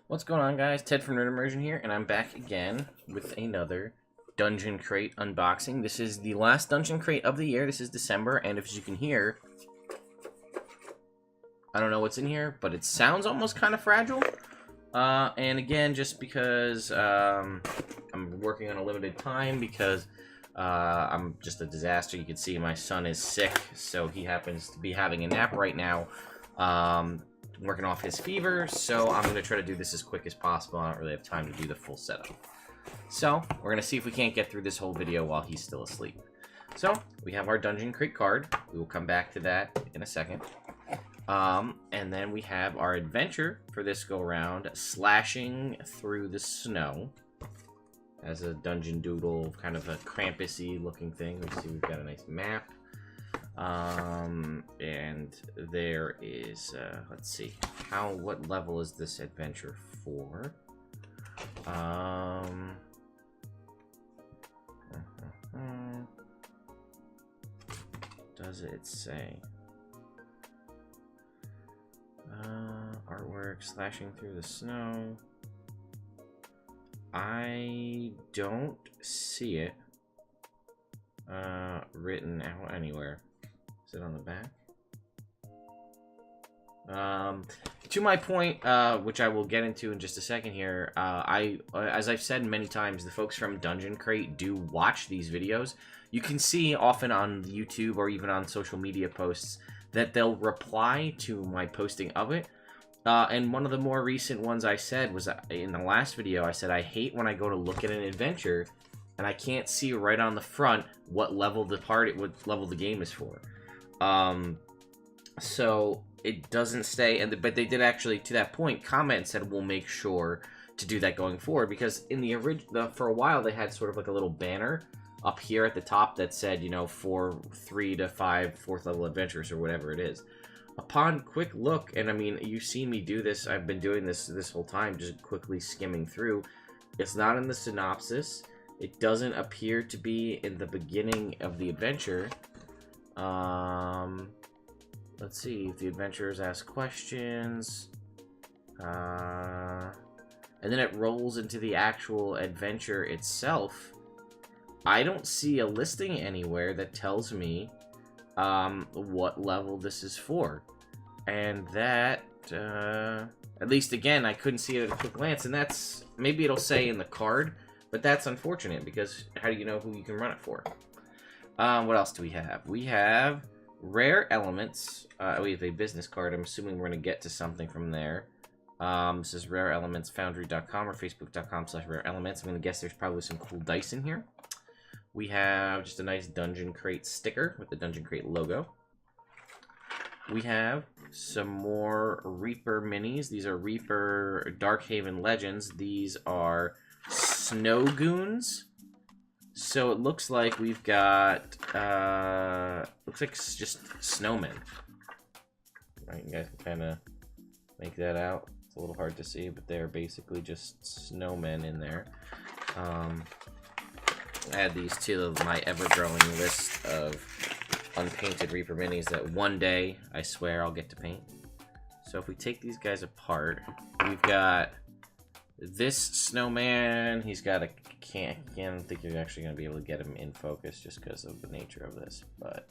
What's going on, guys? Ted from Nerd Immersion here, and I'm back again with another Dungeon Crate unboxing. This is the last Dungeon Crate of the year. This is December, and as you can hear, I don't know what's in here, but it sounds almost kind of fragile. And again, just because I'm working on a limited time, because I'm just a disaster. You can see my son is sick, so he happens to be having a nap right now. Working off his fever, so I'm going to try to do this as quick as possible. I don't really have time to do the full setup. So, we're going to see if we can't get through this whole video while he's still asleep. So, we have our Dungeon Crate card. We will come back to that in a second. And then we have our adventure for this go-round, Slashing Through the Snow. As a dungeon doodle, kind of a Krampus-y looking thing. We see we've got a nice map. And there is, let's see, what level is this adventure for? Does it say? Artwork, slashing through the snow. I don't see it, written out anywhere. Is it on the back? To my point, which I will get into in just a second here, as I've said many times, the folks from Dungeon Crate do watch these videos. You can see often on YouTube or even on social media posts that they'll reply to my posting of it. And one of the more recent ones I said was in the last video, I said I hate when I go to look at an adventure and I can't see right on the front what level the game is for. So it doesn't stay, but they did actually, to that point, comment and said we'll make sure to do that going forward, because in the original, for a while they had sort of like a little banner up here at the top that said, you know, 3 to 5 4th level adventures or whatever it is. Upon quick look, and I mean, you've seen me do this, I've been doing this whole time, just quickly skimming through. It's not in the synopsis. It doesn't appear to be in the beginning of the adventure. Let's see if the adventurers ask questions. And then it rolls into the actual adventure itself. I don't see a listing anywhere that tells me what level this is for. And that, at least again, I couldn't see it at a quick glance. And that's, maybe it'll say in the card, but that's unfortunate, because how do you know who you can run it for? What else do we have? We have rare elements. We have a business card. I'm assuming we're going to get to something from there. This is rare elements, foundry.com or facebook.com/rare elements. I'm going to guess there's probably some cool dice in here. We have just a nice Dungeon Crate sticker with the Dungeon Crate logo. We have some more Reaper minis. These are Reaper Darkhaven Legends. These are Snow Goons. So it looks like we've got, looks like just snowmen. Right, you guys can kind of make that out. It's a little hard to see, but they're basically just snowmen in there. Add these to my ever-growing list of unpainted Reaper minis that one day, I swear, I'll get to paint. So if we take these guys apart, we've got this snowman. He's got a can. I don't think you're actually going to be able to get him in focus just because of the nature of this. But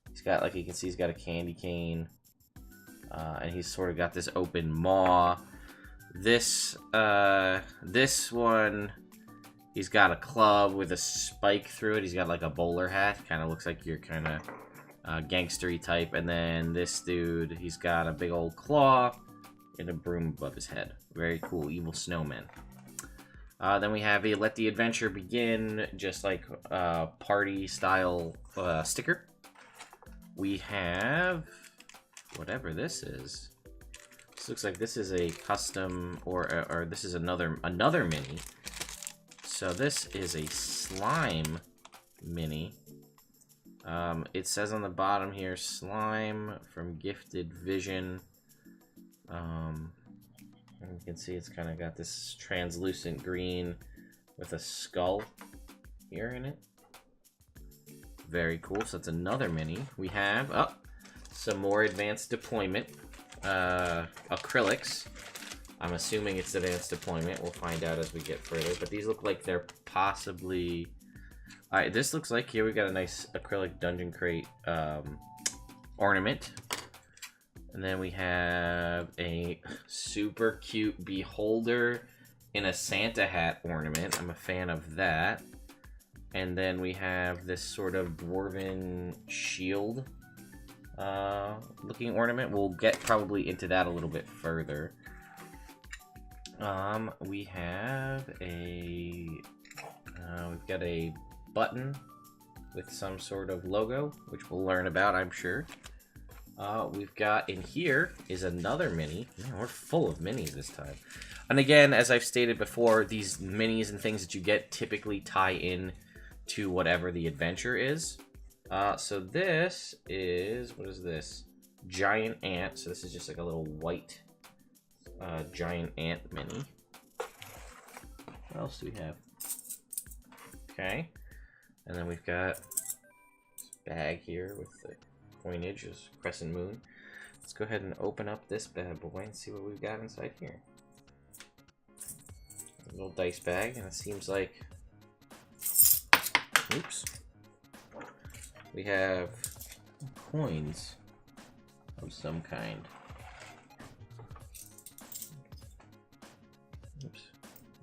he's got, like you can see, he's got a candy cane. And he's sort of got this open maw. This one, he's got a club with a spike through it. He's got like a bowler hat. Kind of looks like you're kind of gangstery type. And then this dude, he's got a big old claw and a broom above his head. Very cool, evil snowman. Then we have a Let the Adventure Begin, just like party style sticker. We have whatever this is. This looks like this is a custom, or this is another mini. So this is a slime mini. It says on the bottom here, slime from Gifted Vision. And you can see it's kind of got this translucent green with a skull here in it. Very cool. So that's another mini. We have some more advanced deployment acrylics. I'm assuming it's advanced deployment. We'll find out as we get further. But these look like they're possibly... Alright, this looks like here we got a nice acrylic dungeon crate ornament. And then we have a super cute beholder in a Santa hat ornament. I'm a fan of that. And then we have this sort of dwarven shield looking ornament. We'll get probably into that a little bit further. We have a... we've got a button with some sort of logo, which we'll learn about, I'm sure. We've got in here is another mini. Man, we're full of minis this time. And again, as I've stated before, these minis and things that you get typically tie in to whatever the adventure is. So this is, what is this? Giant ant. So this is just like a little white giant ant mini. What else do we have? Okay. And then we've got this bag here with the coinage as crescent moon. Let's go ahead and open up this bad boy and see what we've got inside here. A little dice bag, and it seems like... Oops. We have coins of some kind. Oops.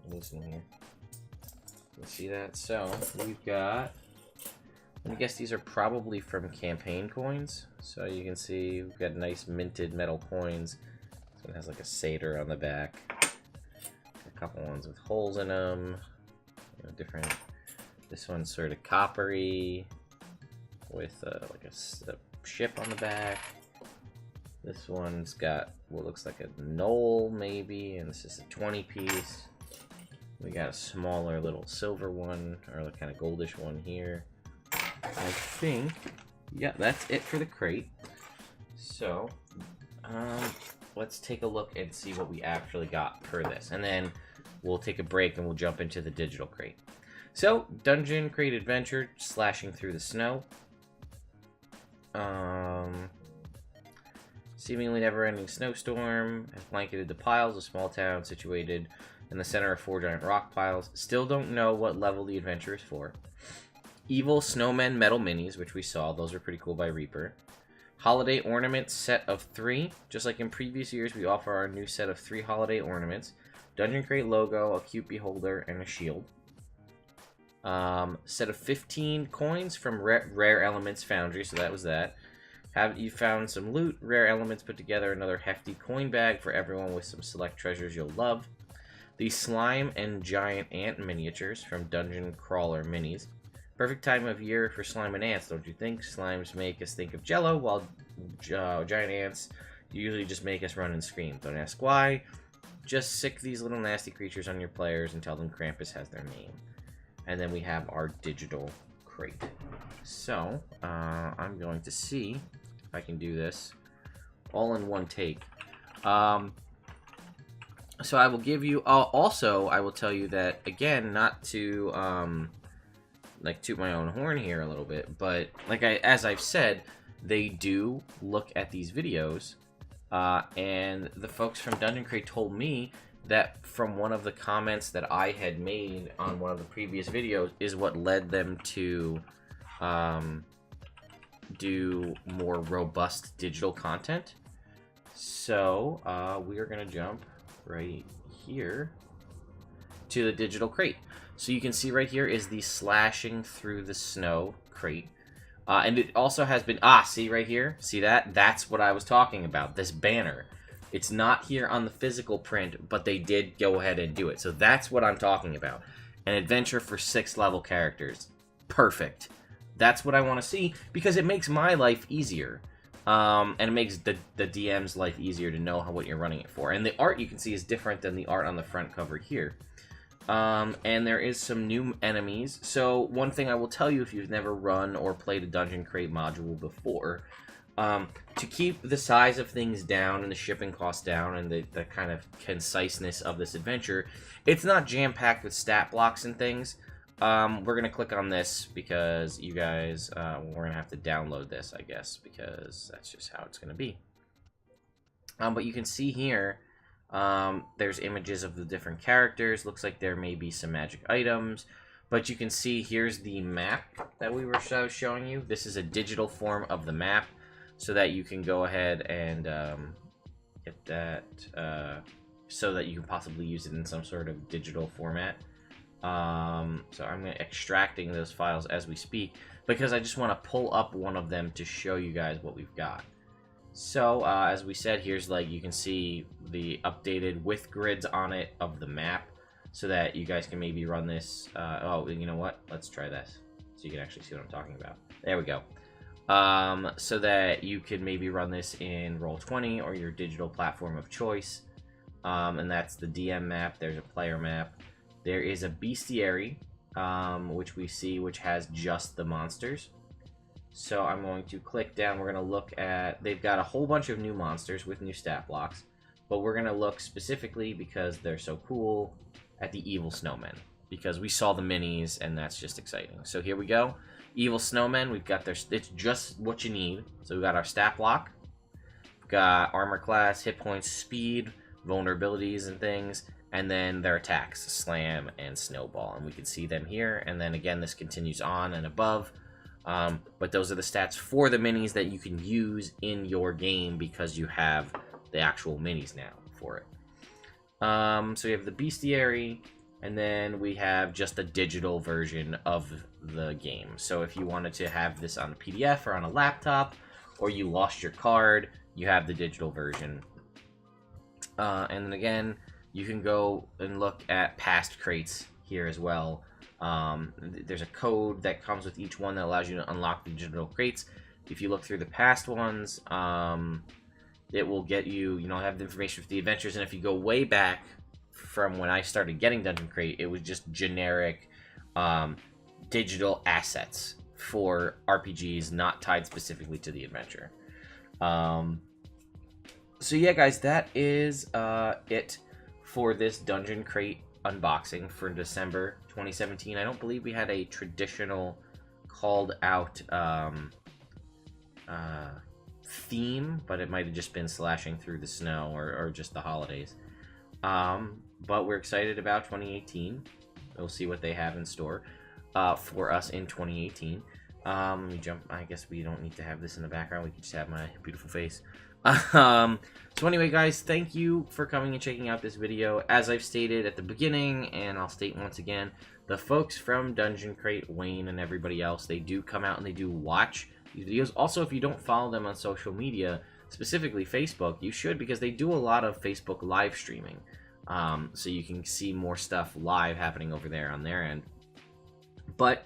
Listen here. You see that? So, we've got... I guess these are probably from campaign coins. So you can see we've got nice minted metal coins. This one has like a satyr on the back. A couple ones with holes in them. You know, different. This one's sort of coppery with like a ship on the back. This one's got what looks like a knoll maybe, and this is a 20 piece. We got a smaller little silver one, or a kind of goldish one here. I think, yeah, that's it for the crate. So, let's take a look and see what we actually got per this. And then we'll take a break and we'll jump into the digital crate. So, Dungeon Crate Adventure, slashing through the snow. Seemingly never-ending snowstorm has blanketed the piles, a small town situated in the center of 4 giant rock piles. Still don't know what level the adventure is for. Evil Snowmen Metal Minis, which we saw. Those are pretty cool by Reaper. Holiday Ornaments set of 3. Just like in previous years, we offer our new set of 3 holiday ornaments. Dungeon Crate logo, a cute beholder, and a shield. Set of 15 coins from Rare Elements Foundry, so that was that. Have you found some loot? Rare Elements put together another hefty coin bag for everyone with some select treasures you'll love. The Slime and Giant Ant miniatures from Dungeon Crawler Minis. Perfect time of year for slime and ants, don't you think? Slimes make us think of Jello, while giant ants usually just make us run and scream. Don't ask why. Just sick these little nasty creatures on your players and tell them Krampus has their name. And then we have our digital crate. So, I'm going to see if I can do this all in one take. So I will give you... also, I will tell you that, again, not to... like toot my own horn here a little bit, but like as I've said, they do look at these videos, and the folks from Dungeon Crate told me that from one of the comments that I had made on one of the previous videos is what led them to do more robust digital content. So we are gonna jump right here to the digital crate. So you can see right here is the slashing through the snow crate. And it also has been... see right here? See that? That's what I was talking about. This banner. It's not here on the physical print, but they did go ahead and do it. So that's what I'm talking about. An adventure for 6 level characters. Perfect. That's what I want to see, because it makes my life easier. And it makes the DM's life easier to know what you're running it for. And the art you can see is different than the art on the front cover here. And there is some new enemies. So one thing I will tell you if you've never run or played a Dungeon Crate module before, to keep the size of things down and the shipping costs down and the kind of conciseness of this adventure, it's not jam-packed with stat blocks and things. We're going to click on this because you guys, we're going to have to download this, I guess, because that's just how it's going to be. But you can see here, There's images of the different characters. Looks like there may be some magic items. But you can see here's the map that we were showing you. This is a digital form of the map so that you can go ahead and get that so that you can possibly use it in some sort of digital format. So I'm extracting those files as we speak because I just want to pull up one of them to show you guys what we've got. So as we said, here's like you can see the updated with grids on it of the map so that you guys can maybe run this. Oh, you know what? Let's try this so you can actually see what I'm talking about. There we go. So that you could maybe run this in Roll20 or your digital platform of choice. And that's the DM map. There's a player map. There is a bestiary, which we see, which has just the monsters. So I'm going to click down. We're going to look at... They've got a whole bunch of new monsters with new stat blocks. But we're going to look specifically, because they're so cool, at the evil snowmen. Because we saw the minis, and that's just exciting. So here we go. Evil snowmen. We've got their... It's just what you need. So we've got our stat block. We've got armor class, hit points, speed, vulnerabilities, and things. And then their attacks, slam and snowball. And we can see them here. And then again, this continues on and above. But those are the stats for the minis that you can use in your game because you have the actual minis now for it. So we have the bestiary, and then we have just a digital version of the game. So if you wanted to have this on a PDF or on a laptop, or you lost your card, you have the digital version. And then again, you can go and look at past crates here as well. There's a code that comes with each one that allows you to unlock the digital crates. If you look through the past ones, it will get you, have the information for the adventures. And if you go way back from when I started getting Dungeon Crate, it was just generic digital assets for RPGs not tied specifically to the adventure. So yeah, guys, that is it for this Dungeon Crate unboxing for December 2017. I don't believe we had a traditional called out theme, but it might have just been slashing through the snow or just the holidays. But we're excited about 2018. We'll see what they have in store for us in 2018. Let me jump. I guess we don't need to have this in the background. We can just have my beautiful face. So anyway, guys, thank you for coming and checking out this video. As I've stated at the beginning, and I'll state once again, the folks from Dungeon Crate, Wayne and everybody else, they do come out and they do watch these videos. Also, if you don't follow them on social media, specifically Facebook, you should, because they do a lot of Facebook live streaming. So you can see more stuff live happening over there on their end. But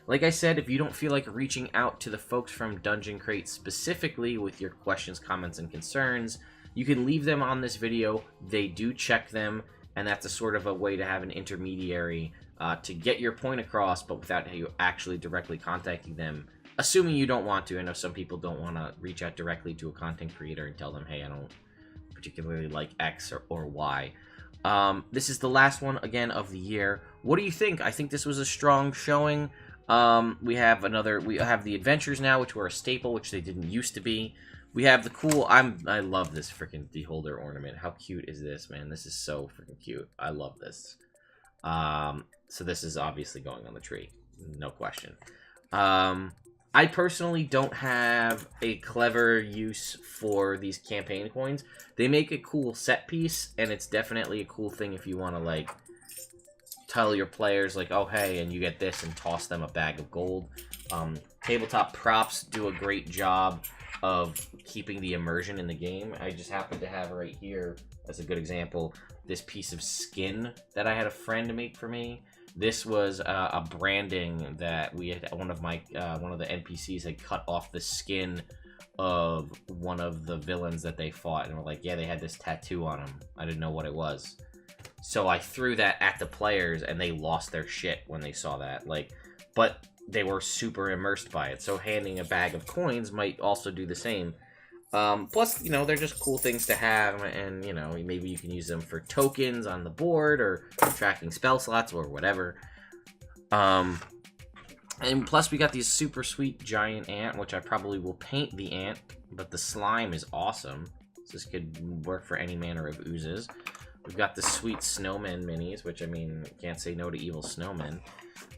like I said, if you don't feel like reaching out to the folks from Dungeon Crate specifically with your questions, comments, and concerns, you can leave them on this video. They do check them, and that's a sort of a way to have an intermediary to get your point across, but without you actually directly contacting them, assuming you don't want to. I know some people don't want to reach out directly to a content creator and tell them, hey, I don't particularly like X or Y. This is the last one, again, of the year. What do you think? I think this was a strong showing. We have the adventures now, which were a staple, which they didn't used to be. We have the cool, I love this freaking beholder ornament. How cute is this, man? This is so freaking cute. I love this. So this is obviously going on the tree. No question. I personally don't have a clever use for these campaign coins. They make a cool set piece, and it's definitely a cool thing if you want to, like, tell your players, like, oh, hey, and you get this, and toss them a bag of gold. Tabletop props do a great job of keeping the immersion in the game. I just happen to have right here, as a good example, this piece of skin that I had a friend make for me. This was a branding that we had, one of the NPCs had cut off the skin of one of the villains that they fought, and we're like, yeah, they had this tattoo on them. I didn't know what it was. So I threw that at the players, and they lost their shit when they saw that. Like, but they were super immersed by it. So handing a bag of coins might also do the same. Plus, they're just cool things to have, and, maybe you can use them for tokens on the board, or tracking spell slots, or whatever. And plus, we got these super sweet giant ant, which I probably will paint the ant, but the slime is awesome. So this could work for any manner of oozes. We've got the sweet snowman minis, which, I mean, can't say no to evil snowmen.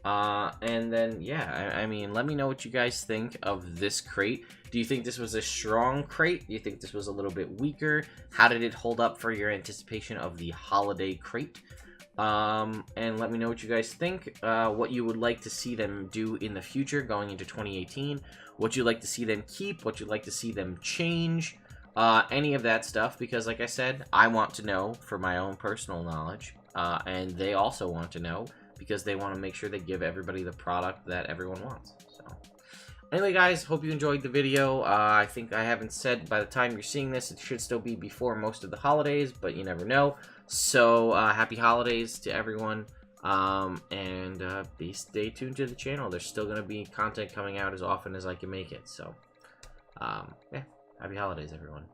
And then, yeah, I mean, let me know what you guys think of this crate. Do you think this was a strong crate? Do you think this was a little bit weaker? How did it hold up for your anticipation of the holiday crate? And let me know what you guys think, what you would like to see them do in the future going into 2018, what you'd like to see them keep, what you'd like to see them change, any of that stuff, because like I said, I want to know for my own personal knowledge, and they also want to know because they want to make sure they give everybody the product that everyone wants. So anyway, guys, hope you enjoyed the video. I think I haven't said by the time you're seeing this, it should still be before most of the holidays, but you never know. So, happy holidays to everyone, and stay tuned to the channel. There's still going to be content coming out as often as I can make it, so, yeah, happy holidays, everyone.